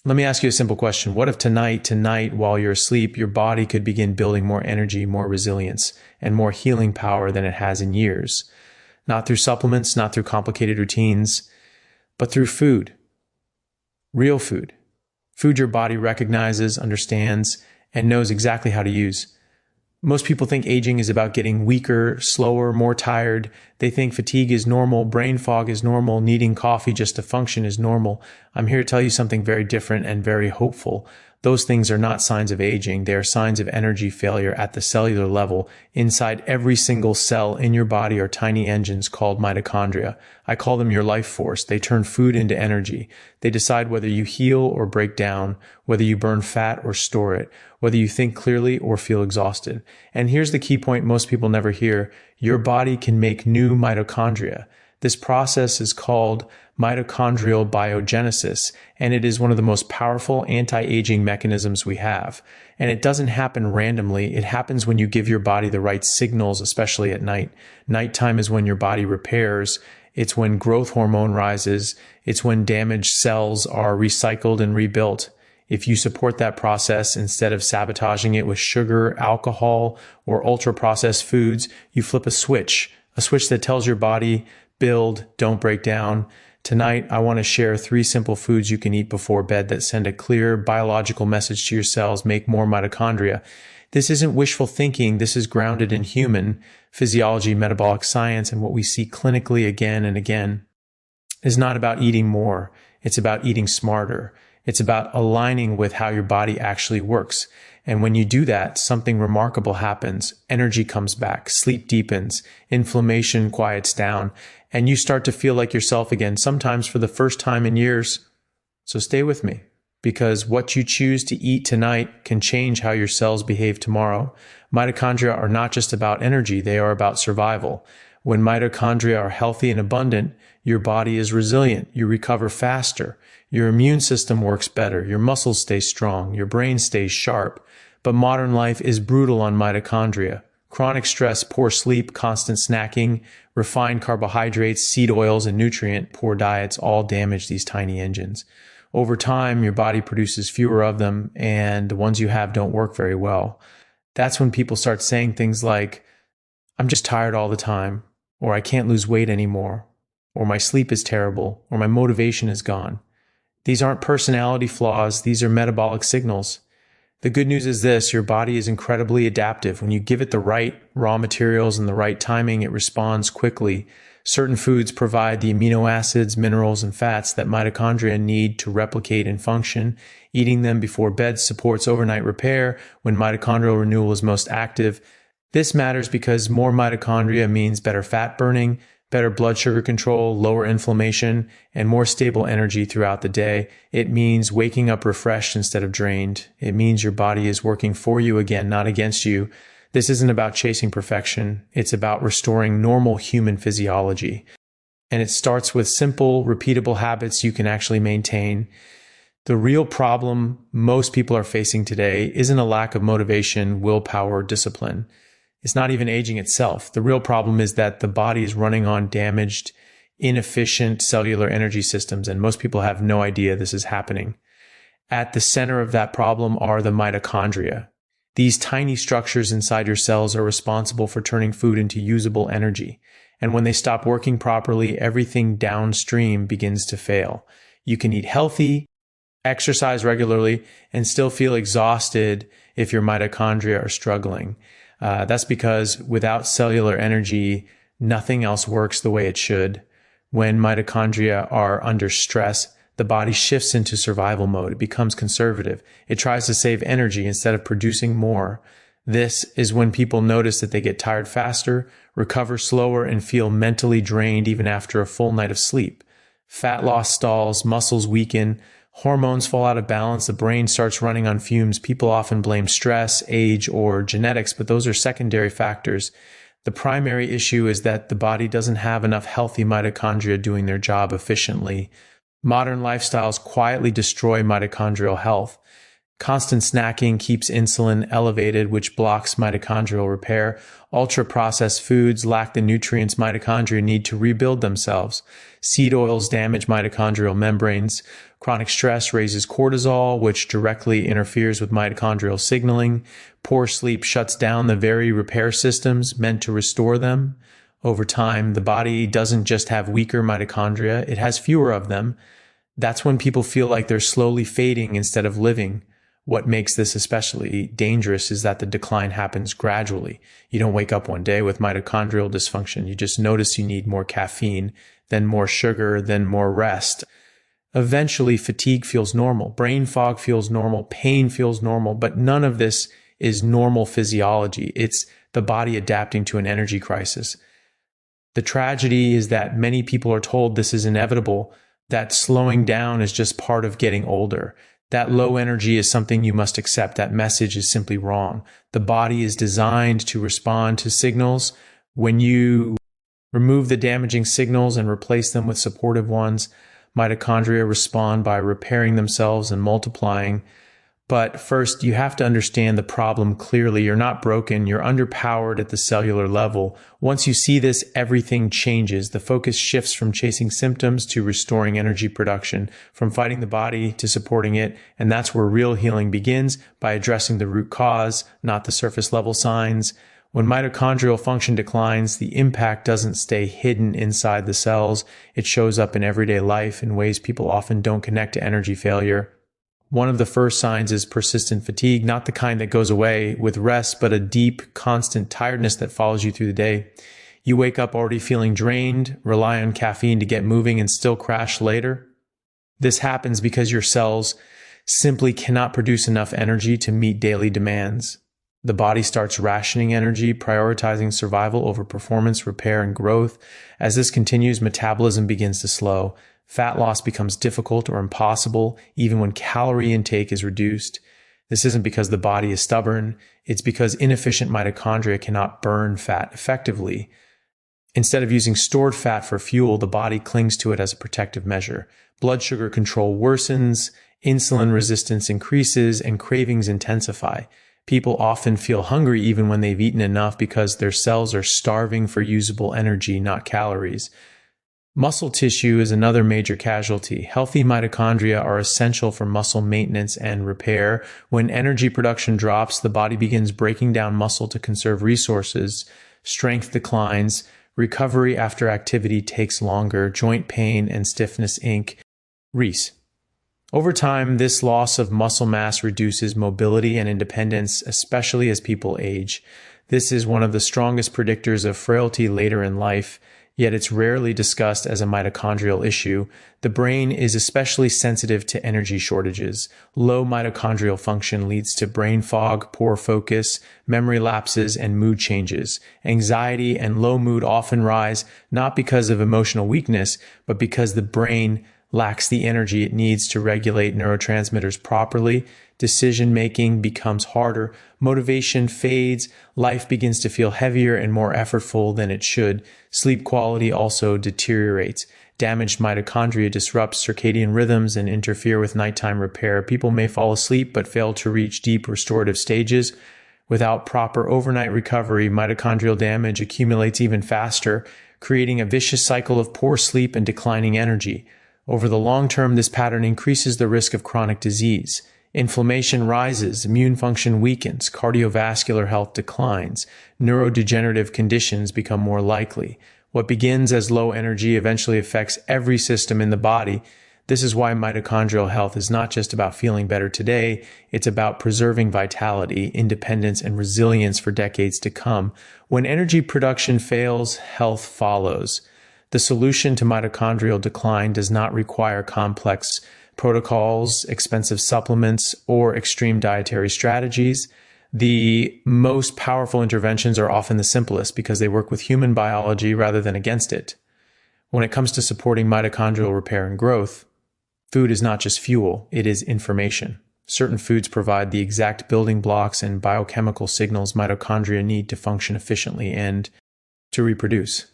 Let me ask you a simple question. What if tonight, while you're asleep, your body could begin building more energy, more resilience, and more healing power than it has in years? Not through supplements, not through complicated routines, but through food. Real food. Food your body recognizes, understands, and knows exactly how to use. Most people think aging is about getting weaker, slower, more tired. They think fatigue is normal, brain fog is normal, needing coffee just to function is normal. I'm here to tell you something very different and very hopeful. Those things are not signs of aging. They are signs of energy failure at the cellular level. Inside every single cell in your body are tiny engines called mitochondria. I call them your life force. They turn food into energy. They decide whether you heal or break down, whether you burn fat or store it, whether you think clearly or feel exhausted. And here's the key point most people never hear. Your body can make new mitochondria. This process is called mitochondrial biogenesis, and it is one of the most powerful anti-aging mechanisms we have. And it doesn't happen randomly. It happens when you give your body the right signals, especially at night. Nighttime is when your body repairs. It's when growth hormone rises. It's when damaged cells are recycled and rebuilt. If you support that process instead of sabotaging it with sugar, alcohol, or ultra-processed foods, you flip a switch that tells your body, build, don't break down. Tonight, I want to share 3 simple foods you can eat before bed that send a clear biological message to your cells, make more mitochondria. This isn't wishful thinking. This is grounded in human physiology, metabolic science, and what we see clinically again and again. It's not about eating more. It's about eating smarter. It's about aligning with how your body actually works. And when you do that, something remarkable happens. Energy comes back, sleep deepens, inflammation quiets down, and you start to feel like yourself again, sometimes for the first time in years. So stay with me, because what you choose to eat tonight can change how your cells behave tomorrow. Mitochondria are not just about energy, they are about survival. When mitochondria are healthy and abundant, your body is resilient, you recover faster, your immune system works better, your muscles stay strong, your brain stays sharp. But modern life is brutal on mitochondria. Chronic stress, poor sleep, constant snacking, refined carbohydrates, seed oils, and nutrient-poor diets all damage these tiny engines. Over time, your body produces fewer of them, and the ones you have don't work very well. That's when people start saying things like, I'm just tired all the time, or I can't lose weight anymore, or my sleep is terrible, or my motivation is gone. These aren't personality flaws, these are metabolic signals. The good news is this, your body is incredibly adaptive. When you give it the right raw materials and the right timing, it responds quickly. Certain foods provide the amino acids, minerals, and fats that mitochondria need to replicate and function. Eating them before bed supports overnight repair when mitochondrial renewal is most active. This matters because more mitochondria means better fat burning, better blood sugar control, lower inflammation, and more stable energy throughout the day. It means waking up refreshed instead of drained. It means your body is working for you again, not against you. This isn't about chasing perfection. It's about restoring normal human physiology. And it starts with simple, repeatable habits you can actually maintain. The real problem most people are facing today isn't a lack of motivation, willpower, or discipline. It's not even aging itself. The real problem is that the body is running on damaged, inefficient cellular energy systems, and most people have no idea this is happening. At the center of that problem are the mitochondria. These tiny structures inside your cells are responsible for turning food into usable energy. And when they stop working properly, everything downstream begins to fail. You can eat healthy, exercise regularly, and still feel exhausted if your mitochondria are struggling. That's because without cellular energy, nothing else works the way it should. When mitochondria are under stress, the body shifts into survival mode. It becomes conservative. It tries to save energy instead of producing more. This is when people notice that they get tired faster, recover slower, and feel mentally drained even after a full night of sleep. Fat loss stalls, muscles weaken, hormones fall out of balance, the brain starts running on fumes. People often blame stress, age, or genetics, but those are secondary factors. The primary issue is that the body doesn't have enough healthy mitochondria doing their job efficiently. Modern lifestyles quietly destroy mitochondrial health. Constant snacking keeps insulin elevated, which blocks mitochondrial repair. Ultra-processed foods lack the nutrients mitochondria need to rebuild themselves. Seed oils damage mitochondrial membranes. Chronic stress raises cortisol, which directly interferes with mitochondrial signaling. Poor sleep shuts down the very repair systems meant to restore them. Over time, the body doesn't just have weaker mitochondria, it has fewer of them. That's when people feel like they're slowly fading instead of living. What makes this especially dangerous is that the decline happens gradually. You don't wake up one day with mitochondrial dysfunction. You just notice you need more caffeine, then more sugar, then more rest. Eventually, fatigue feels normal, brain fog feels normal, pain feels normal, but none of this is normal physiology. It's the body adapting to an energy crisis. The tragedy is that many people are told this is inevitable, that slowing down is just part of getting older. That low energy is something you must accept. That message is simply wrong. The body is designed to respond to signals. When you remove the damaging signals and replace them with supportive ones, mitochondria respond by repairing themselves and multiplying. But first, you have to understand the problem clearly. You're not broken. You're underpowered at the cellular level. Once you see this, everything changes. The focus shifts from chasing symptoms to restoring energy production, from fighting the body to supporting it. And that's where real healing begins, by addressing the root cause, not the surface level signs. When mitochondrial function declines, the impact doesn't stay hidden inside the cells. It shows up in everyday life in ways people often don't connect to energy failure. One of the first signs is persistent fatigue, not the kind that goes away with rest, but a deep, constant tiredness that follows you through the day. You wake up already feeling drained, rely on caffeine to get moving, and still crash later. This happens because your cells simply cannot produce enough energy to meet daily demands. The body starts rationing energy, prioritizing survival over performance, repair, and growth. As this continues, metabolism begins to slow. Fat loss becomes difficult or impossible, even when calorie intake is reduced. This isn't because the body is stubborn. It's because inefficient mitochondria cannot burn fat effectively. Instead of using stored fat for fuel, the body clings to it as a protective measure. Blood sugar control worsens, insulin resistance increases, and cravings intensify. People often feel hungry even when they've eaten enough because their cells are starving for usable energy, not calories. Muscle tissue is another major casualty. Healthy mitochondria are essential for muscle maintenance and repair. When energy production drops, the body begins breaking down muscle to conserve resources. Strength declines. Recovery after activity takes longer. Joint pain and stiffness increase. Over time, this loss of muscle mass reduces mobility and independence, especially as people age. This is one of the strongest predictors of frailty later in life. Yet it's rarely discussed as a mitochondrial issue. The brain is especially sensitive to energy shortages. Low mitochondrial function leads to brain fog, poor focus, memory lapses, and mood changes. Anxiety and low mood often rise not because of emotional weakness, but because the brain lacks the energy it needs to regulate neurotransmitters properly. Decision-making becomes harder, motivation fades, life begins to feel heavier and more effortful than it should. Sleep quality also deteriorates. Damaged mitochondria disrupt circadian rhythms and interfere with nighttime repair. People may fall asleep but fail to reach deep restorative stages. Without proper overnight recovery, mitochondrial damage accumulates even faster, creating a vicious cycle of poor sleep and declining energy. Over the long term, this pattern increases the risk of chronic disease. Inflammation rises, immune function weakens, cardiovascular health declines, neurodegenerative conditions become more likely. What begins as low energy eventually affects every system in the body. This is why mitochondrial health is not just about feeling better today, it's about preserving vitality, independence, and resilience for decades to come. When energy production fails, health follows. The solution to mitochondrial decline does not require complex protocols, expensive supplements, or extreme dietary strategies. The most powerful interventions are often the simplest because they work with human biology rather than against it. When it comes to supporting mitochondrial repair and growth, food is not just fuel, it is information. Certain foods provide the exact building blocks and biochemical signals mitochondria need to function efficiently and to reproduce.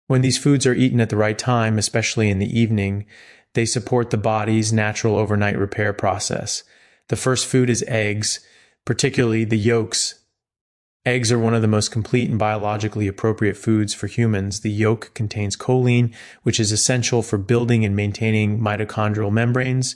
When these foods are eaten at the right time, especially in the evening, they support the body's natural overnight repair process. The first food is eggs, particularly the yolks. Eggs are one of the most complete and biologically appropriate foods for humans. The yolk contains choline, which is essential for building and maintaining mitochondrial membranes.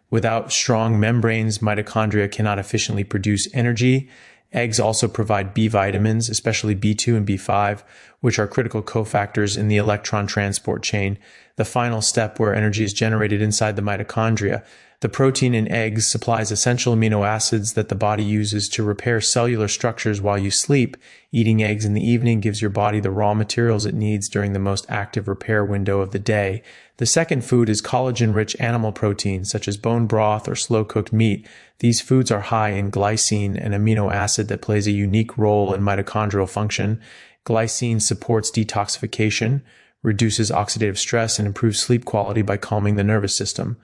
Without strong membranes, mitochondria cannot efficiently produce energy. Eggs also provide B vitamins, especially B2 and B5, which are critical cofactors in the electron transport chain, the final step where energy is generated inside the mitochondria. The protein in eggs supplies essential amino acids that the body uses to repair cellular structures while you sleep. Eating eggs in the evening gives your body the raw materials it needs during the most active repair window of the day. The second food is collagen-rich animal proteins, such as bone broth or slow-cooked meat. These foods are high in glycine, an amino acid that plays a unique role in mitochondrial function. Glycine supports detoxification, reduces oxidative stress, and improves sleep quality by calming the nervous system.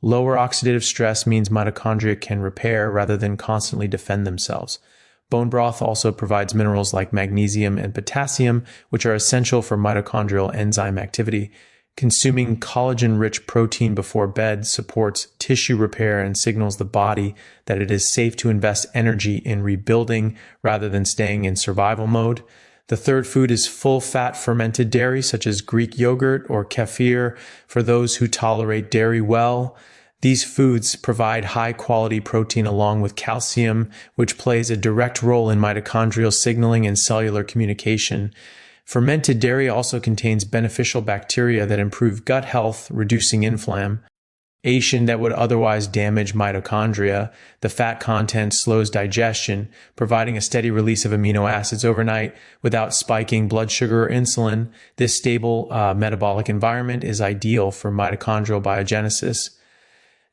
Lower oxidative stress means mitochondria can repair rather than constantly defend themselves. Bone broth also provides minerals like magnesium and potassium, which are essential for mitochondrial enzyme activity. Consuming collagen-rich protein before bed supports tissue repair and signals the body that it is safe to invest energy in rebuilding rather than staying in survival mode. The third food is full-fat fermented dairy, such as Greek yogurt or kefir, for those who tolerate dairy well. These foods provide high-quality protein along with calcium, which plays a direct role in mitochondrial signaling and cellular communication. Fermented dairy also contains beneficial bacteria that improve gut health, reducing inflammation that would otherwise damage mitochondria. The fat content slows digestion, providing a steady release of amino acids overnight without spiking blood sugar or insulin. This stable metabolic environment is ideal for mitochondrial biogenesis.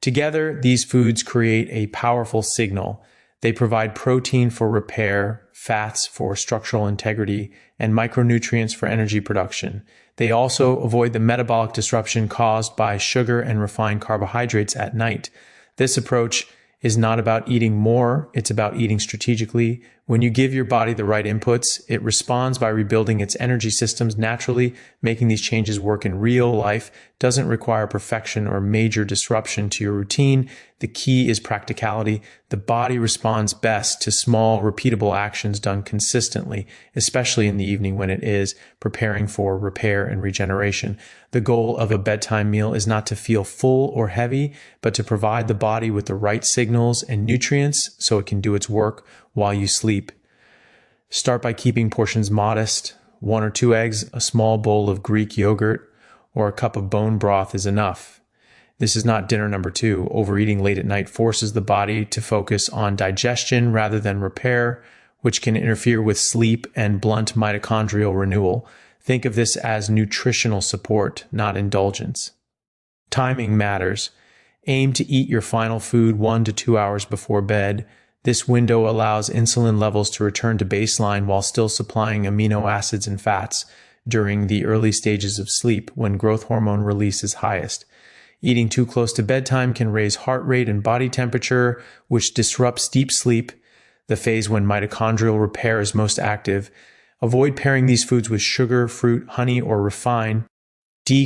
Together, these foods create a powerful signal. They provide protein for repair, fats for structural integrity, and micronutrients for energy production. They also avoid the metabolic disruption caused by sugar and refined carbohydrates at night. This approach is not about eating more, it's about eating strategically. When you give your body the right inputs, it responds by rebuilding its energy systems naturally. Making these changes work in real life doesn't require perfection or major disruption to your routine. The key is practicality. The body responds best to small, repeatable actions done consistently, especially in the evening when it is preparing for repair and regeneration. The goal of a bedtime meal is not to feel full or heavy, but to provide the body with the right signals and nutrients so it can do its work while you sleep. Start by keeping portions modest. 1 or 2 eggs, a small bowl of Greek yogurt, or a cup of bone broth is enough. This is not dinner number 2. Overeating late at night forces the body to focus on digestion rather than repair, which can interfere with sleep and blunt mitochondrial renewal. Think of this as nutritional support, not indulgence. Timing matters. Aim to eat your final food 1 to 2 hours before bed. This window allows insulin levels to return to baseline while still supplying amino acids and fats during the early stages of sleep when growth hormone release is highest. Eating too close to bedtime can raise heart rate and body temperature, which disrupts deep sleep, the phase when mitochondrial repair is most active. Avoid pairing these foods with sugar, fruit, honey, or refined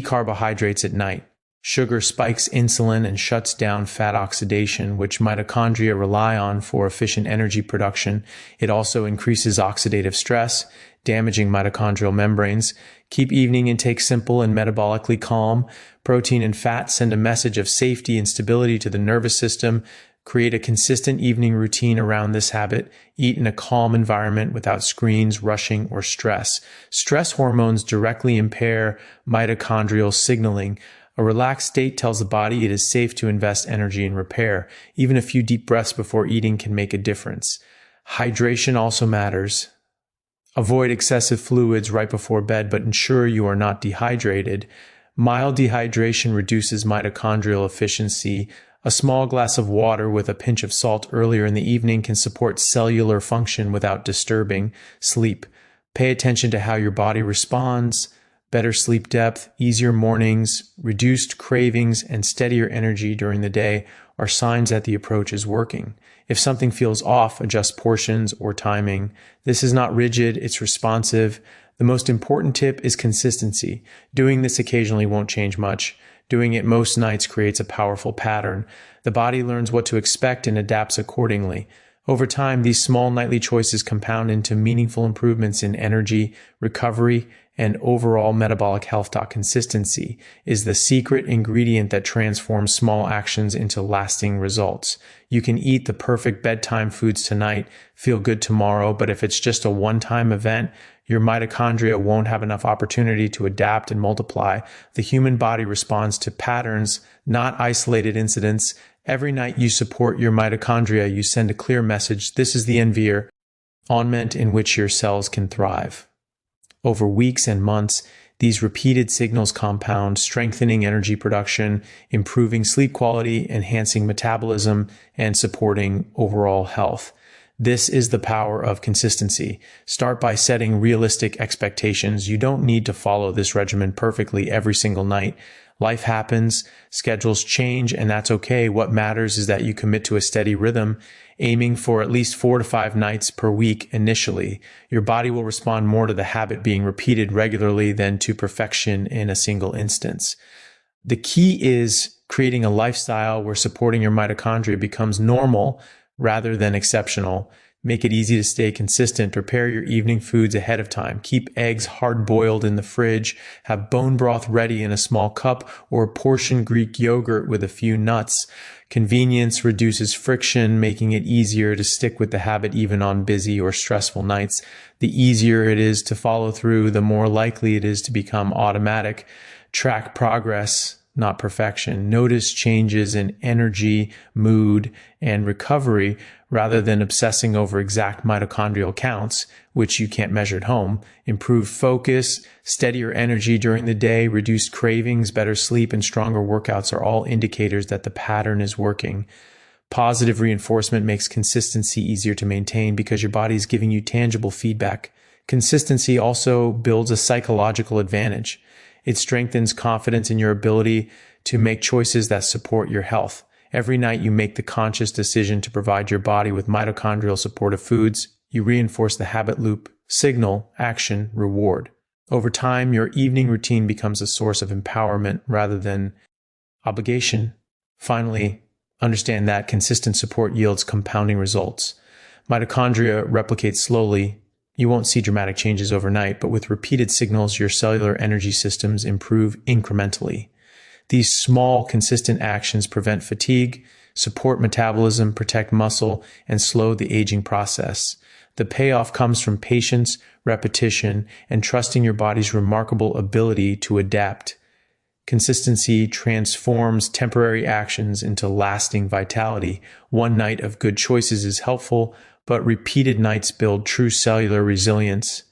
carbohydrates at night. Sugar spikes insulin and shuts down fat oxidation, which mitochondria rely on for efficient energy production. It also increases oxidative stress, damaging mitochondrial membranes. Keep evening intake simple and metabolically calm. Protein and fat send a message of safety and stability to the nervous system. Create a consistent evening routine around this habit. Eat in a calm environment without screens, rushing, or stress. Stress hormones directly impair mitochondrial signaling. A relaxed state tells the body it is safe to invest energy in repair. Even a few deep breaths before eating can make a difference. Hydration also matters. Avoid excessive fluids right before bed, but ensure you are not dehydrated. Mild dehydration reduces mitochondrial efficiency. A small glass of water with a pinch of salt earlier in the evening can support cellular function without disturbing sleep. Pay attention to how your body responds. Better sleep depth, easier mornings, reduced cravings, and steadier energy during the day are signs that the approach is working. If something feels off, adjust portions or timing. This is not rigid, it's responsive. The most important tip is consistency. Doing this occasionally won't change much. Doing it most nights creates a powerful pattern. The body learns what to expect and adapts accordingly. Over time, these small nightly choices compound into meaningful improvements in energy, recovery, and overall metabolic health. Consistency is the secret ingredient that transforms small actions into lasting results. You can eat the perfect bedtime foods tonight, feel good tomorrow, but if it's just a one-time event, your mitochondria won't have enough opportunity to adapt and multiply. The human body responds to patterns, not isolated incidents. Every night you support your mitochondria, you send a clear message. This is the environment in which your cells can thrive. Over weeks and months, these repeated signals compound, strengthening energy production, improving sleep quality, enhancing metabolism, and supporting overall health. This is the power of consistency. Start by setting realistic expectations. You don't need to follow this regimen perfectly every single night. Life happens, schedules change, and that's okay. What matters is that you commit to a steady rhythm, aiming for at least 4 to 5 nights per week initially. Your body will respond more to the habit being repeated regularly than to perfection in a single instance. The key is creating a lifestyle where supporting your mitochondria becomes normal rather than exceptional. Make it easy to stay consistent. Prepare your evening foods ahead of time. Keep eggs hard-boiled in the fridge. Have bone broth ready in a small cup or portion Greek yogurt with a few nuts. Convenience reduces friction, making it easier to stick with the habit even on busy or stressful nights. The easier it is to follow through, the more likely it is to become automatic. Track progress, not perfection. Notice changes in energy, mood, and recovery rather than obsessing over exact mitochondrial counts, which you can't measure at home. Improved focus, steadier energy during the day, reduced cravings, better sleep, and stronger workouts are all indicators that the pattern is working. Positive reinforcement makes consistency easier to maintain because your body is giving you tangible feedback. Consistency also builds a psychological advantage. It strengthens confidence in your ability to make choices that support your health. Every night you make the conscious decision to provide your body with mitochondrial supportive foods. You reinforce the habit loop: signal, action, reward. Over time, your evening routine becomes a source of empowerment rather than obligation. Finally, understand that consistent support yields compounding results. Mitochondria replicate slowly. You won't see dramatic changes overnight, but with repeated signals, your cellular energy systems improve incrementally. These small, consistent actions prevent fatigue, support metabolism, protect muscle, and slow the aging process. The payoff comes from patience, repetition, and trusting your body's remarkable ability to adapt. Consistency transforms temporary actions into lasting vitality. One night of good choices is helpful, but repeated nights build true cellular resilience.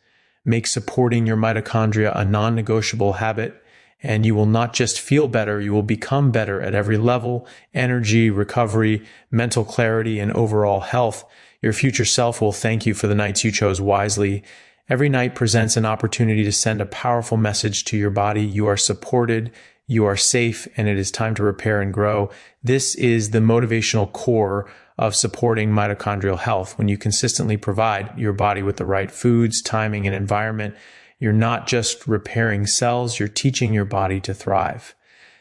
Make supporting your mitochondria a non-negotiable habit, and you will not just feel better, you will become better at every level: energy, recovery, mental clarity, and overall health. Your future self will thank you for the nights you chose wisely. Every night presents an opportunity to send a powerful message to your body. You are supported, you are safe, and it is time to repair and grow. This is the motivational core of supporting mitochondrial health. When you consistently provide your body with the right foods, timing, and environment, you're not just repairing cells, you're teaching your body to thrive.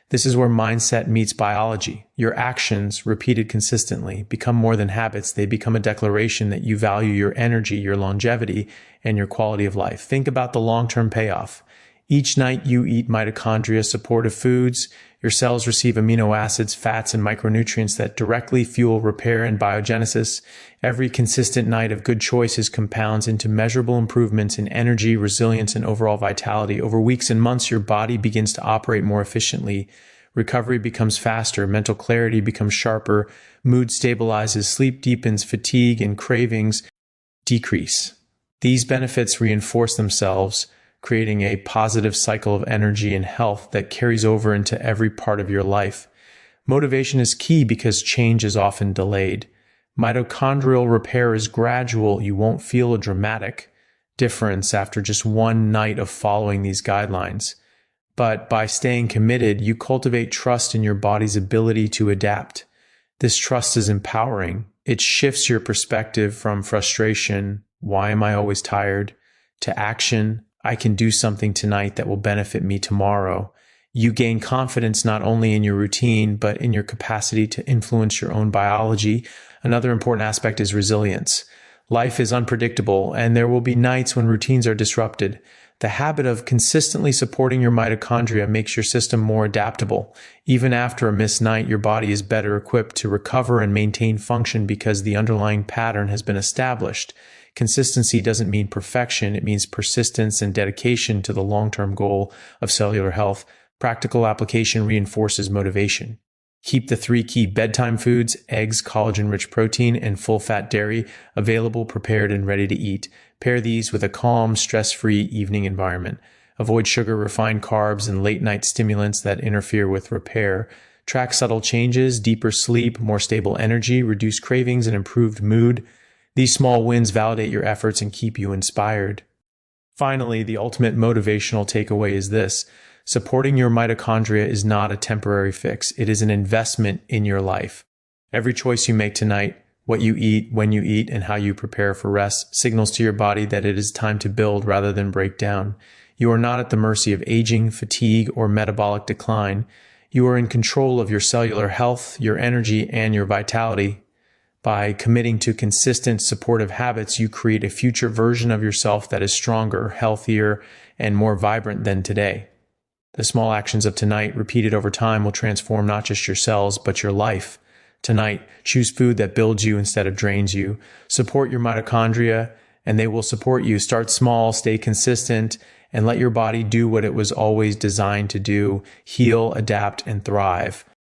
This is where mindset meets biology. Your actions, repeated consistently, become more than habits. They become a declaration that you value your energy, your longevity, and your quality of life. Think about the long-term payoff. Each night you eat mitochondria supportive foods, your cells receive amino acids, fats, and micronutrients that directly fuel repair and biogenesis. Every consistent night of good choices compounds into measurable improvements in energy, resilience, and overall vitality. Over weeks and months, your body begins to operate more efficiently. Recovery becomes faster, mental clarity becomes sharper, mood stabilizes, sleep deepens, fatigue and cravings decrease. These benefits reinforce themselves, creating a positive cycle of energy and health that carries over into every part of your life. Motivation is key because change is often delayed. Mitochondrial repair is gradual. You won't feel a dramatic difference after just one night of following these guidelines. But by staying committed, you cultivate trust in your body's ability to adapt. This trust is empowering. It shifts your perspective from frustration, "Why am I always tired?" to action, "I can do something tonight that will benefit me tomorrow." You gain confidence not only in your routine, but in your capacity to influence your own biology. Another important aspect is resilience. Life is unpredictable, and there will be nights when routines are disrupted. The habit of consistently supporting your mitochondria makes your system more adaptable. Even after a missed night, your body is better equipped to recover and maintain function because the underlying pattern has been established. Consistency doesn't mean perfection, it means persistence and dedication to the long-term goal of cellular health. Practical application reinforces motivation. Keep the 3 key bedtime foods, eggs, collagen-rich protein, and full-fat dairy available, prepared, and ready to eat. Pair these with a calm, stress-free evening environment. Avoid sugar, refined carbs, and late-night stimulants that interfere with repair. Track subtle changes, deeper sleep, more stable energy, reduced cravings, and improved mood. These small wins validate your efforts and keep you inspired. Finally, the ultimate motivational takeaway is this. Supporting your mitochondria is not a temporary fix. It is an investment in your life. Every choice you make tonight, what you eat, when you eat, and how you prepare for rest, signals to your body that it is time to build rather than break down. You are not at the mercy of aging, fatigue, or metabolic decline. You are in control of your cellular health, your energy, and your vitality. By committing to consistent, supportive habits, you create a future version of yourself that is stronger, healthier, and more vibrant than today. The small actions of tonight, repeated over time, will transform not just your cells, but your life. Tonight, choose food that builds you instead of drains you. Support your mitochondria, and they will support you. Start small, stay consistent, and let your body do what it was always designed to do: heal, adapt, and thrive.